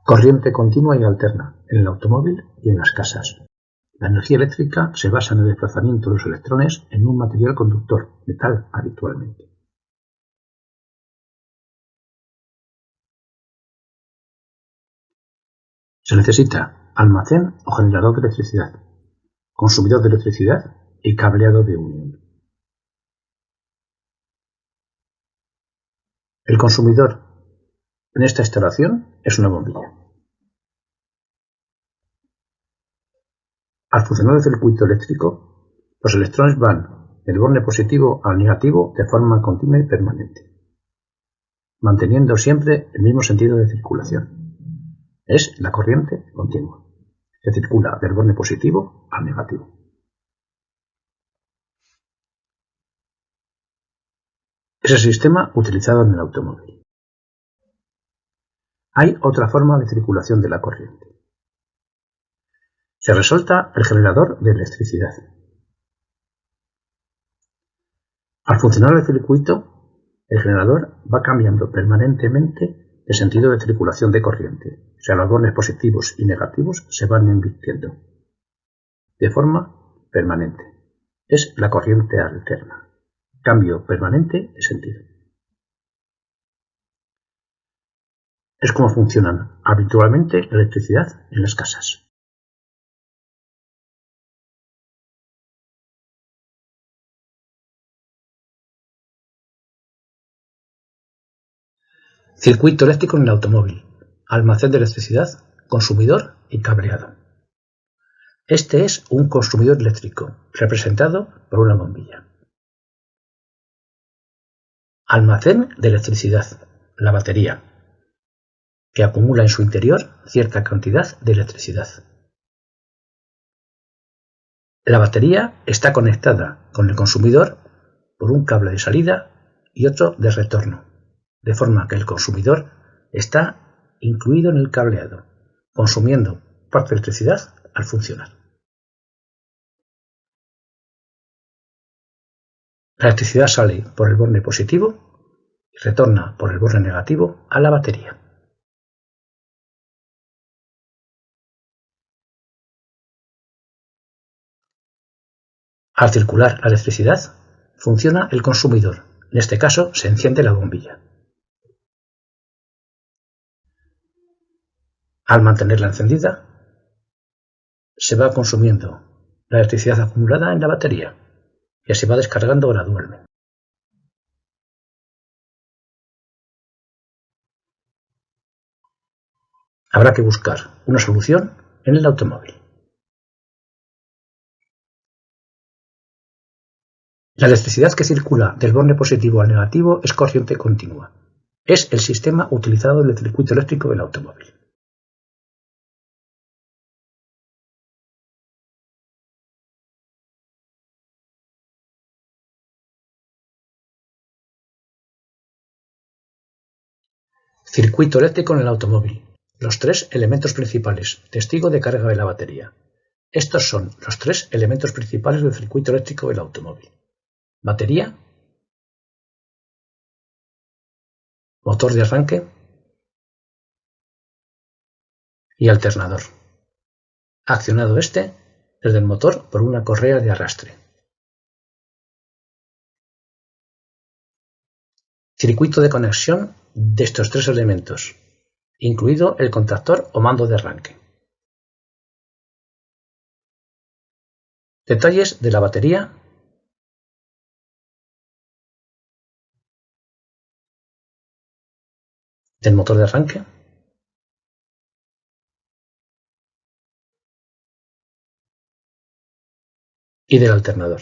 Corriente continua y alterna en el automóvil y en las casas. La energía eléctrica se basa en el desplazamiento de los electrones en un material conductor, metal habitualmente. Se necesita almacén o generador de electricidad, consumidor de electricidad y cableado de unión. El consumidor en esta instalación es una bombilla. Al funcionar el circuito eléctrico, los electrones van del borne positivo al negativo de forma continua y permanente, manteniendo siempre el mismo sentido de circulación. Es la corriente continua, que circula del borne positivo al negativo. Es el sistema utilizado en el automóvil. Hay otra forma de circulación de la corriente. Se resalta el generador de electricidad. Al funcionar el circuito, el generador va cambiando permanentemente el sentido de circulación de corriente, o sea, los bornes positivos y negativos se van invirtiendo de forma permanente. Es la corriente alterna, cambio permanente de sentido. Es como funcionan habitualmente la electricidad en las casas. Circuito eléctrico en el automóvil, almacén de electricidad, consumidor y cableado. Este es un consumidor eléctrico, representado por una bombilla. Almacén de electricidad, la batería, que acumula en su interior cierta cantidad de electricidad. La batería está conectada con el consumidor por un cable de salida y otro de retorno, de forma que el consumidor está incluido en el cableado, consumiendo parte de electricidad al funcionar. La electricidad sale por el borne positivo y retorna por el borne negativo a la batería. Al circular la electricidad, funciona el consumidor. En este caso, se enciende la bombilla. Al mantenerla encendida, se va consumiendo la electricidad acumulada en la batería y se va descargando gradualmente. Habrá que buscar una solución en el automóvil. La electricidad que circula del borne positivo al negativo es corriente continua. Es el sistema utilizado en el circuito eléctrico del automóvil. Circuito eléctrico en el automóvil. Los tres elementos principales. Testigo de carga de la batería. Estos son los tres elementos principales del circuito eléctrico del automóvil. Batería, motor de arranque y alternador. Accionado este desde el motor por una correa de arrastre. Circuito de conexión de estos tres elementos, incluido el contactor o mando de arranque. Detalles de la batería del motor de arranque y del alternador.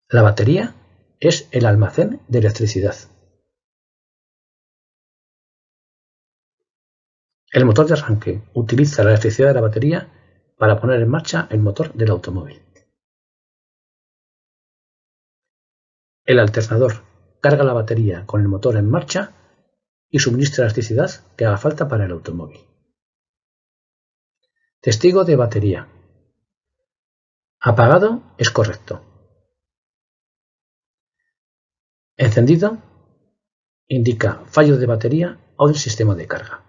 La batería es el almacén de electricidad. El motor de arranque utiliza la electricidad de la batería para poner en marcha el motor del automóvil. El alternador carga la batería con el motor en marcha y suministra la electricidad que haga falta para el automóvil. Testigo de batería. Apagado es correcto. Encendido indica fallo de batería o del sistema de carga.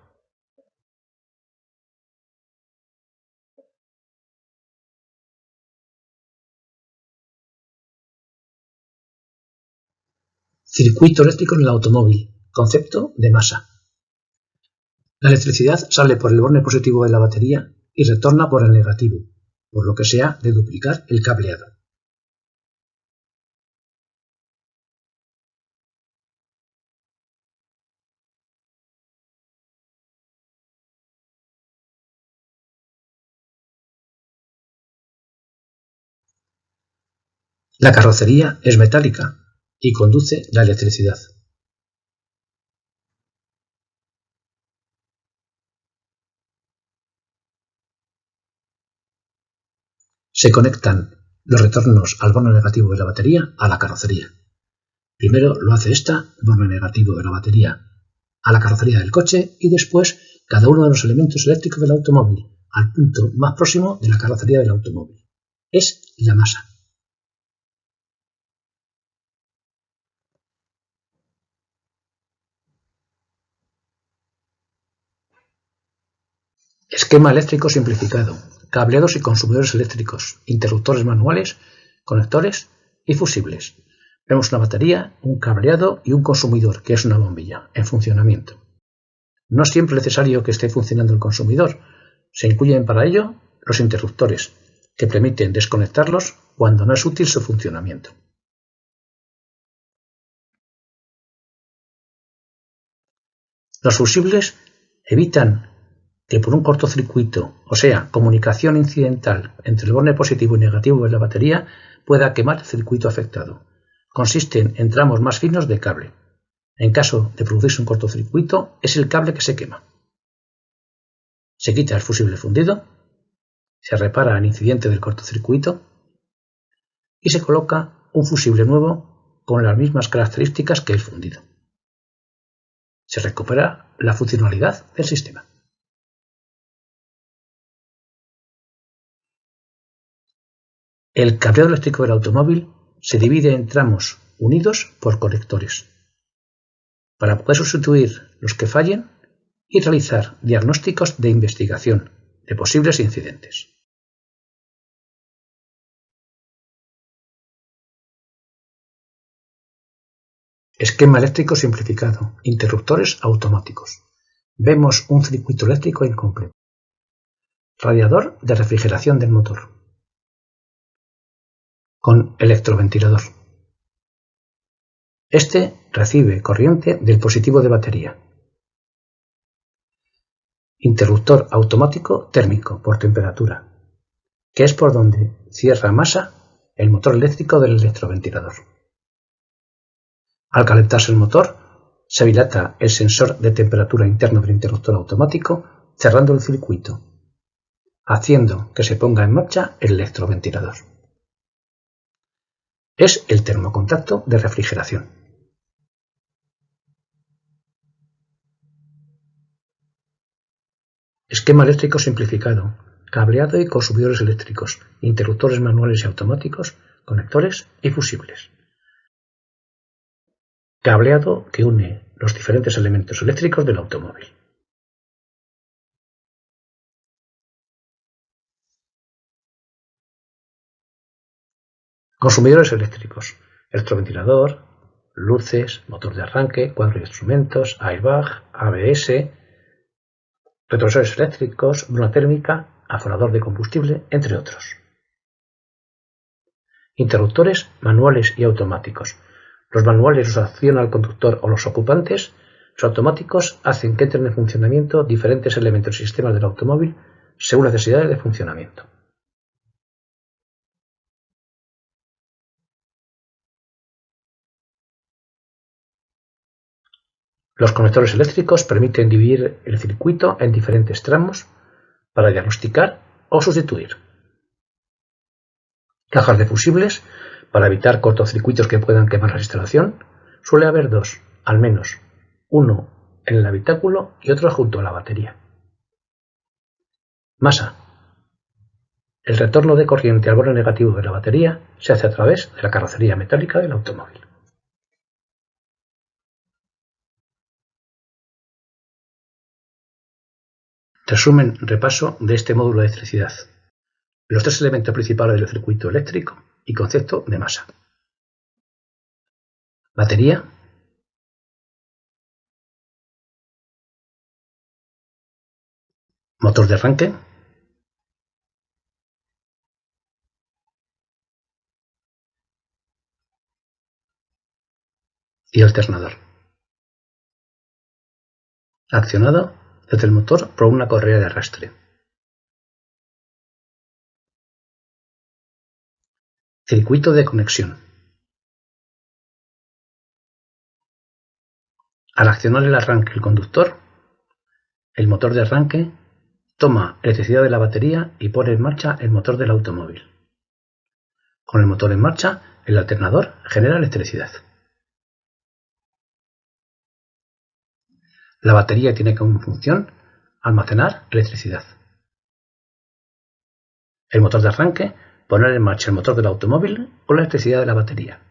Circuito eléctrico en el automóvil. Concepto de masa. La electricidad sale por el borne positivo de la batería y retorna por el negativo, por lo que se ha de duplicar el cableado. La carrocería es metálica y conduce la electricidad. Se conectan los retornos al borne negativo de la batería a la carrocería. Primero lo hace esta, borne negativo de la batería, a la carrocería del coche y después cada uno de los elementos eléctricos del automóvil al punto más próximo de la carrocería del automóvil. Es la masa. Esquema eléctrico simplificado. Cableados y consumidores eléctricos, interruptores manuales, conectores y fusibles. Vemos una batería, un cableado y un consumidor, que es una bombilla, en funcionamiento. No es siempre necesario que esté funcionando el consumidor. Se incluyen para ello los interruptores, que permiten desconectarlos cuando no es útil su funcionamiento. Los fusibles evitan que por un cortocircuito, o sea, comunicación incidental entre el borne positivo y negativo de la batería, pueda quemar el circuito afectado. Consisten en tramos más finos de cable. En caso de producirse un cortocircuito, es el cable que se quema. Se quita el fusible fundido, se repara el incidente del cortocircuito y se coloca un fusible nuevo con las mismas características que el fundido. Se recupera la funcionalidad del sistema. El cableado eléctrico del automóvil se divide en tramos unidos por conectores, para poder sustituir los que fallen y realizar diagnósticos de investigación de posibles incidentes. Esquema eléctrico simplificado. Interruptores automáticos. Vemos un circuito eléctrico incompleto. Radiador de refrigeración del motor. Con electroventilador. Este recibe corriente del positivo de batería. Interruptor automático térmico por temperatura, que es por donde cierra masa el motor eléctrico del electroventilador. Al calentarse el motor, se dilata el sensor de temperatura interno del interruptor automático, cerrando el circuito, haciendo que se ponga en marcha el electroventilador. Es el termocontacto de refrigeración. Esquema eléctrico simplificado. Cableado y consumidores eléctricos, interruptores manuales y automáticos, conectores y fusibles. Cableado que une los diferentes elementos eléctricos del automóvil. Consumidores eléctricos. Electroventilador, luces, motor de arranque, cuadro de instrumentos, airbag, ABS, retrovisores eléctricos, bruma térmica, aforador de combustible, entre otros. Interruptores manuales y automáticos. Los manuales los acciona el conductor o los ocupantes. Los automáticos hacen que entren en funcionamiento diferentes elementos y sistemas del automóvil según las necesidades de funcionamiento. Los conectores eléctricos permiten dividir el circuito en diferentes tramos para diagnosticar o sustituir. Cajas de fusibles para evitar cortocircuitos que puedan quemar la instalación. Suele haber dos, al menos, uno en el habitáculo y otro junto a la batería. Masa. El retorno de corriente al borne negativo de la batería se hace a través de la carrocería metálica del automóvil. Resumen, repaso de este módulo de electricidad. Los tres elementos principales del circuito eléctrico y concepto de masa. Batería, motor de arranque, y alternador. Accionado desde el motor por una correa de arrastre. Circuito de conexión. Al accionar el arranque del conductor, el motor de arranque toma electricidad de la batería y pone en marcha el motor del automóvil. Con el motor en marcha, el alternador genera electricidad. La batería tiene como función almacenar electricidad. El motor de arranque, poner en marcha el motor del automóvil con la electricidad de la batería.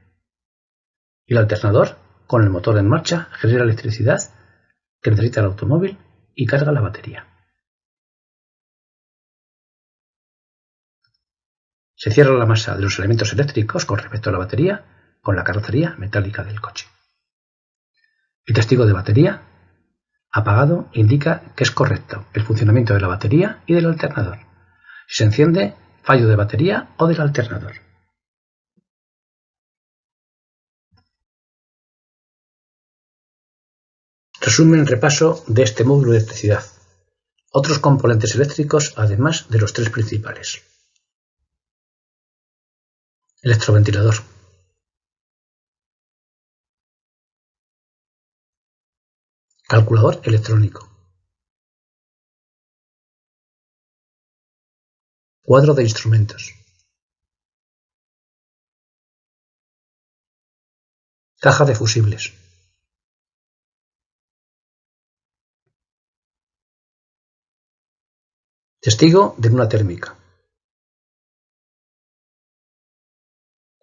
Y el alternador, con el motor en marcha, genera electricidad que necesita el automóvil y carga la batería. Se cierra la masa de los elementos eléctricos con respecto a la batería con la carrocería metálica del coche. El testigo de batería apagado indica que es correcto el funcionamiento de la batería y del alternador. Si se enciende, fallo de batería o del alternador. Resumen, repaso de este módulo de electricidad. Otros componentes eléctricos además de los tres principales. Electroventilador. Calculador electrónico. Cuadro de instrumentos. Caja de fusibles. Testigo de una térmica.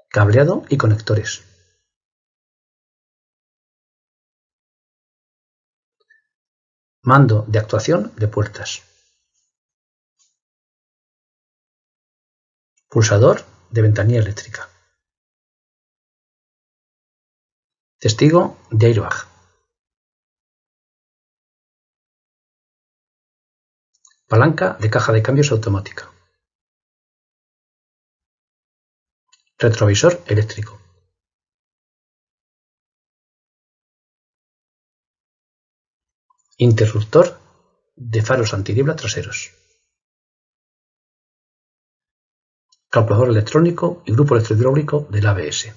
Cableado y conectores. Mando de actuación de puertas. Pulsador de ventanilla eléctrica. Testigo de airbag. Palanca de caja de cambios automática. Retrovisor eléctrico. Interruptor de faros antiniebla traseros. Calculador electrónico y grupo electrohidráulico del ABS.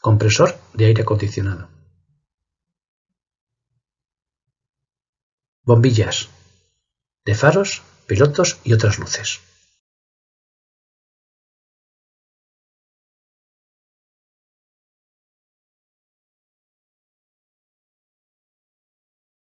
Compresor de aire acondicionado. Bombillas de faros, pilotos y otras luces.